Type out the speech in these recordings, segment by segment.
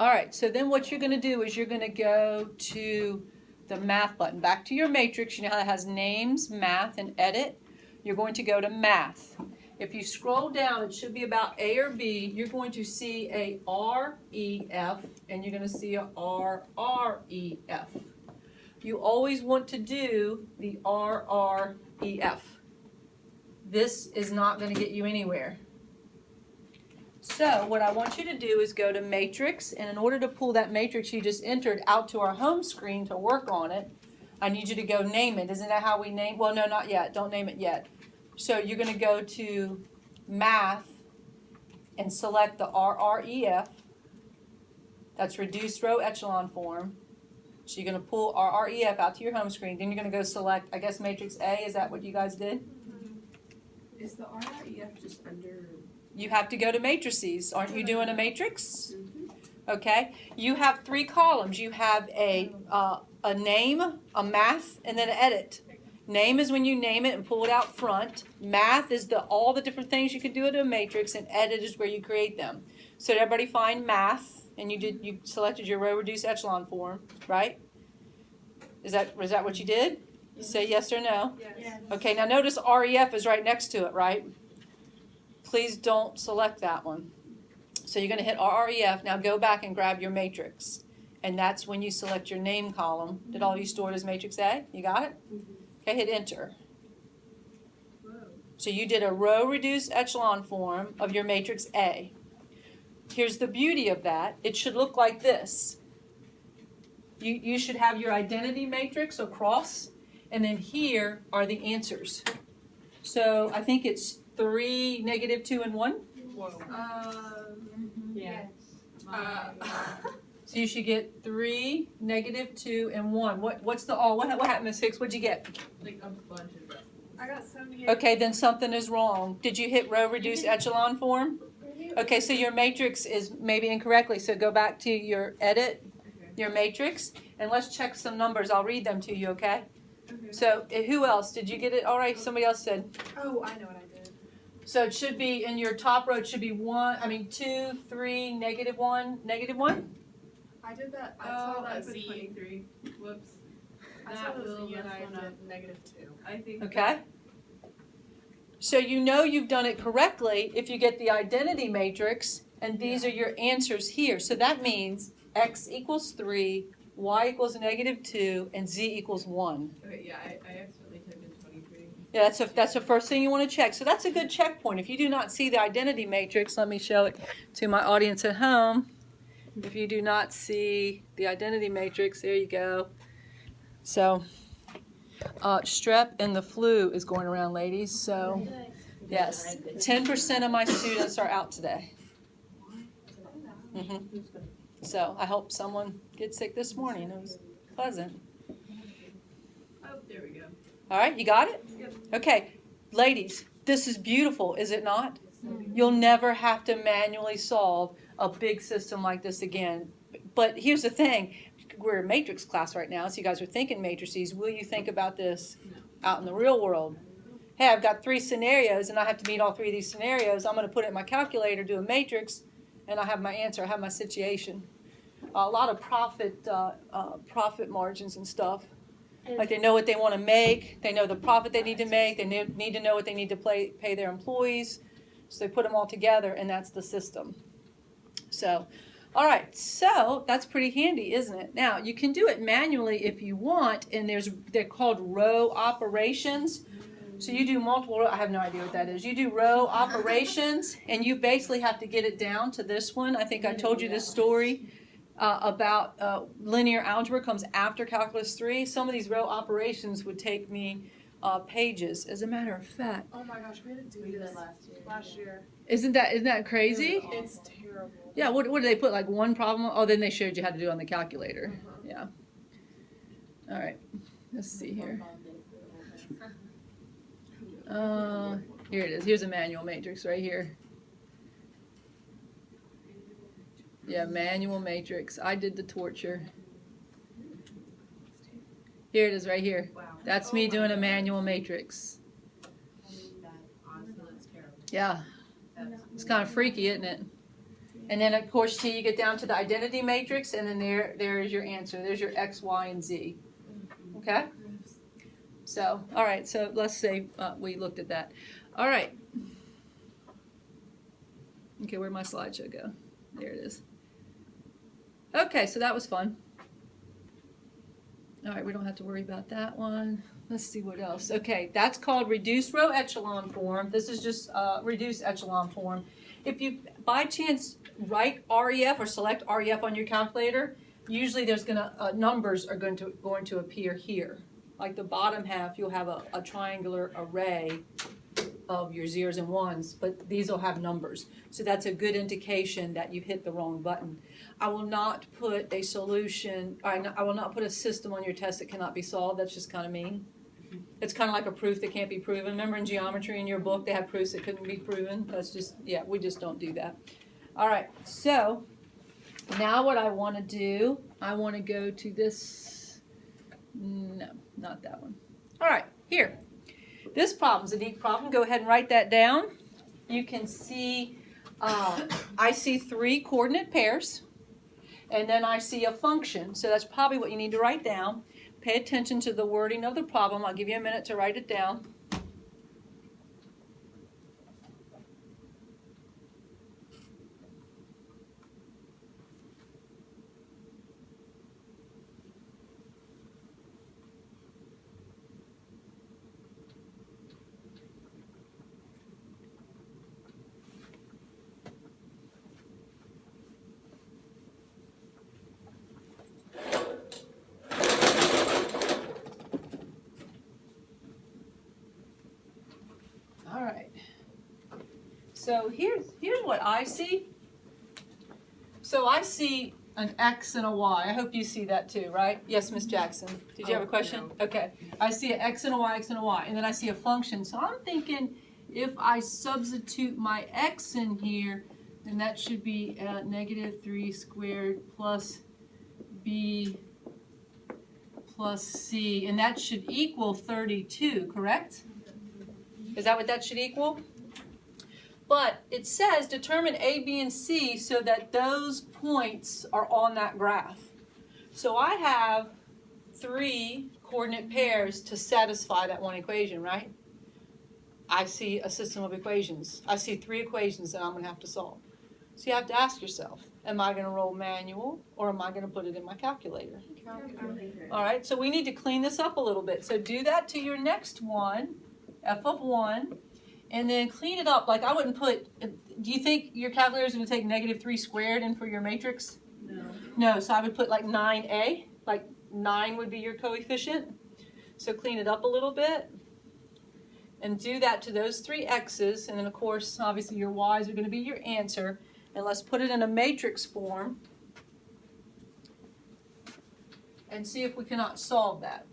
All right, so then what you're going to do is you're going to go to the math button. Back to your matrix. You know how it has names, math, and edit? You're going to go to math. If you scroll down, it should be about A or B. You're going to see a REF, and you're going to see a RREF. You always want to do the RREF. This is not going to get you anywhere. So what I want you to do is go to matrix, and in order to pull that matrix you just entered out to our home screen to work on it, I need you to go name it. Isn't that how we name? Well, no, not yet. Don't name it yet. So you're going to go to math and select the RREF. That's reduced row echelon form. So you're going to pull RREF out to your home screen. Then you're going to go select, I guess, matrix A. Is that what you guys did? Is the RREF just under? You have to go to matrices. Aren't you doing a matrix? Okay. You have 3 columns. You have a name, a math, and then an edit. Name is when you name it and pull it out front. Math is all the different things you can do in a matrix, and edit is where you create them. So did everybody find math? And you selected your row reduced echelon form, right? Was that what you did? Say yes or no. Yes. Okay. Now notice REF is right next to it, right? Please don't select that one. So you're going to hit RREF. Now go back and grab your matrix. And that's when you select your name column. Did all you store it as matrix A? You got it? Okay, hit enter. So you did a row reduced echelon form of your matrix A. Here's the beauty of that. It should look like this. You should have your identity matrix across, and then here are the answers. So I think it's 3, -2, and 1. Yes. So you should get 3, -2, and 1. What's the all? What happened, Miss Hicks? What'd you get? Like a bunch of decimals. I got 78. Okay, then something is wrong. Did you hit row reduced echelon form? Okay, so your matrix is maybe incorrectly. So go back to your edit, your matrix, and let's check some numbers. I'll read them to you, okay? Okay. So who else? Did you get it? All right, somebody else said. Oh, I know what I did. So it should be in your top row. It should be 2, 3, -1, -1. I did that. I saw that that's with Z. 23. Whoops. I saw That those will yes then I one have up to- -2. I think. Okay. So you know you've done it correctly if you get the identity matrix, and these are your answers here. So that means x equals 3, y equals -2, and z equals 1. Okay, yeah, I accidentally typed in 23. Yeah, that's the first thing you want to check. So that's a good checkpoint. If you do not see the identity matrix, let me show it to my audience at home. If you do not see the identity matrix, there you go. So strep and the flu is going around, ladies. So yes, 10% of my students are out today. So I hope someone gets sick this morning. It was pleasant. Oh, there we go. All right, you got it? Yep. Okay, ladies, this is beautiful, is it not? You'll never have to manually solve a big system like this again. But here's the thing. We're a matrix class right now, so you guys are thinking matrices. Will you think about this out in the real world? Hey, I've got 3 scenarios, and I have to meet all 3 of these scenarios. I'm going to put it in my calculator, do a matrix, and I have my answer. I have my situation. A lot of profit margins and stuff. Like they know what they want to make. They know the profit they need to make. They need to know what they need to pay their employees. So they put them all together, and that's the system. So, all right. So that's pretty handy, isn't it? Now, you can do it manually if you want, and they're called row operations. So you do multiple, I have no idea what that is. You do row operations, and you basically have to get it down to this one. I think I told you this story about linear algebra comes after calculus 3. Some of these row operations would take me pages. As a matter of fact, Oh my gosh, we had to do did this that last year. last year. isn't that crazy? It's terrible. Yeah. What did they put, like one problem? Oh, then they showed you how to do it on the calculator. Yeah. All right. Let's see here. Here it is. Here's a manual matrix right here. Yeah, manual matrix. I did the torture. Here it is right here. Wow. That's me doing a manual matrix. Honestly, that's terrible. Yeah. It's kind of freaky, isn't it? And then of course T, you get down to the identity matrix, and then there is your answer. There's your X, Y, and Z. Okay? So, all right, so let's say we looked at that. All right. Okay, where'd my slideshow go? There it is. Okay, so that was fun. All right, we don't have to worry about that one. Let's see what else. Okay, that's called reduced row echelon form. This is just reduced echelon form. If you, by chance, write REF or select REF on your calculator, usually there's numbers are going to appear here. Like the bottom half, you'll have a triangular array of your zeros and ones, but these will have numbers. So that's a good indication that you hit the wrong button. I will not put a solution, I will not put a system on your test that cannot be solved. That's just kind of mean. It's kind of like a proof that can't be proven. Remember in geometry in your book, they had proofs that couldn't be proven? That's just, yeah, we just don't do that. All right, so now what I want to do, I want to go to this, no, not that one. All right, here. This problem's a neat problem. Go ahead and write that down. You can see, I see 3 coordinate pairs, and then I see a function. So that's probably what you need to write down. Pay attention to the wording of the problem. I'll give you a minute to write it down. All right. So here's what I see. So I see an X and a Y. I hope you see that too, right? Yes, Miss Jackson. Did you have a question? No. Okay. I see an X and a Y, X and a Y, and then I see a function. So I'm thinking if I substitute my X in here, then that should be negative 3 squared plus B plus C, and that should equal 32, correct? Is that what that should equal? But it says determine A, B, and C so that those points are on that graph. So I have 3 coordinate pairs to satisfy that one equation, right? I see a system of equations. I see 3 equations that I'm going to have to solve. So you have to ask yourself, am I going to roll manual or am I going to put it in my calculator? All right, so we need to clean this up a little bit. So do that to your next one, f of 1, and then clean it up. Like I wouldn't put, do you think your calculator is going to take negative 3 squared in for your matrix? No. No, so I would put like 9a, like 9 would be your coefficient. So clean it up a little bit. And do that to those 3 x's, and then of course, obviously your y's are going to be your answer. And let's put it in a matrix form and see if we cannot solve that.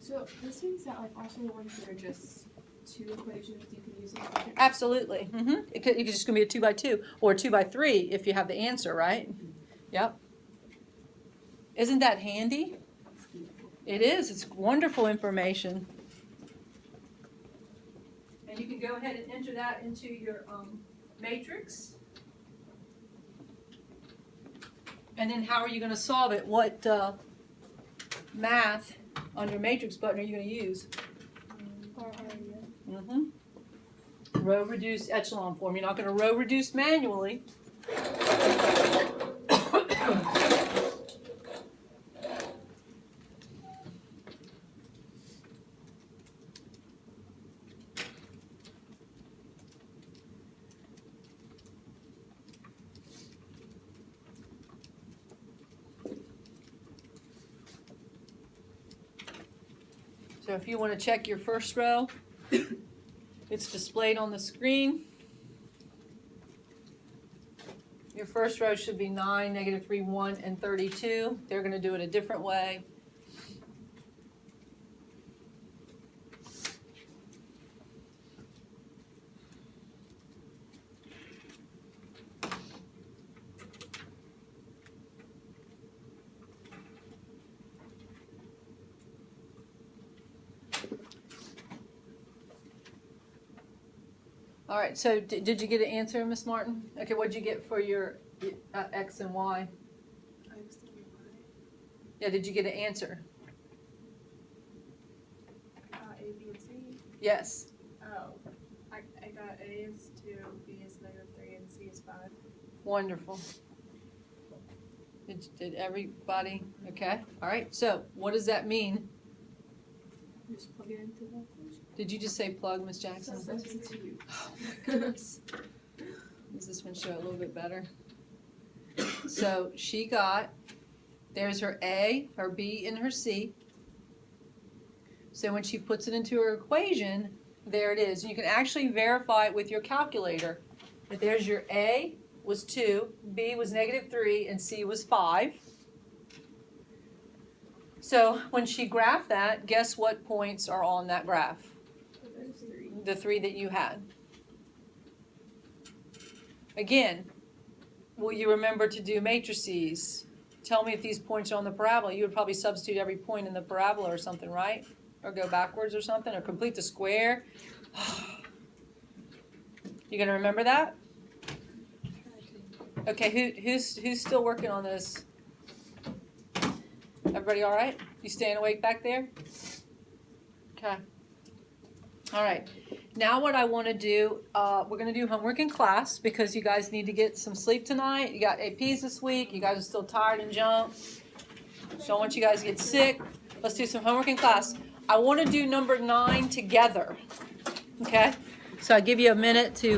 So this means that like also the ones that are just 2 equations you can use in the Absolutely. It's just going to be a 2 by 2 or a 2 by 3 if you have the answer, right? Yep. Isn't that handy? It is. It's wonderful information. And you can go ahead and enter that into your matrix. And then how are you going to solve it? What math on your matrix button are you going to use? Row reduced echelon form. You're not going to row reduce manually. So if you want to check your first row, it's displayed on the screen. Your first row should be 9, negative 3, 1, and 32. They're going to do it a different way. All right, so did you get an answer, Miss Martin? Okay, what'd you get for your X and Y? X and Y. Yeah, did you get an answer? A, B, and C. Yes. Oh, I got A is 2, B is -3, and C is 5. Wonderful. Did everybody? Okay. All right. So what does that mean? Just plug it into the equation. Did you just say plug, Miss Jackson? Substitute. Oh my goodness. Does this one show a little bit better? So she got, there's her A, her B, and her C. So when she puts it into her equation, there it is. You can actually verify it with your calculator. That there's your A was 2, B was -3, and C was 5. So when she graphed that, guess what points are on that graph? Those 3. The 3 that you had. Again, will you remember to do matrices? Tell me if these points are on the parabola. You would probably substitute every point in the parabola or something, right? Or go backwards or something, or complete the square. You gonna remember that? Okay, who's still working on this? Everybody all right? You staying awake back there? Okay. All right. Now what I want to do, we're going to do homework in class because you guys need to get some sleep tonight. You got APs this week. You guys are still tired and jump. Don't want you guys to get sick. Let's do some homework in class. I want to do number 9 together. Okay? So I'll give you a minute to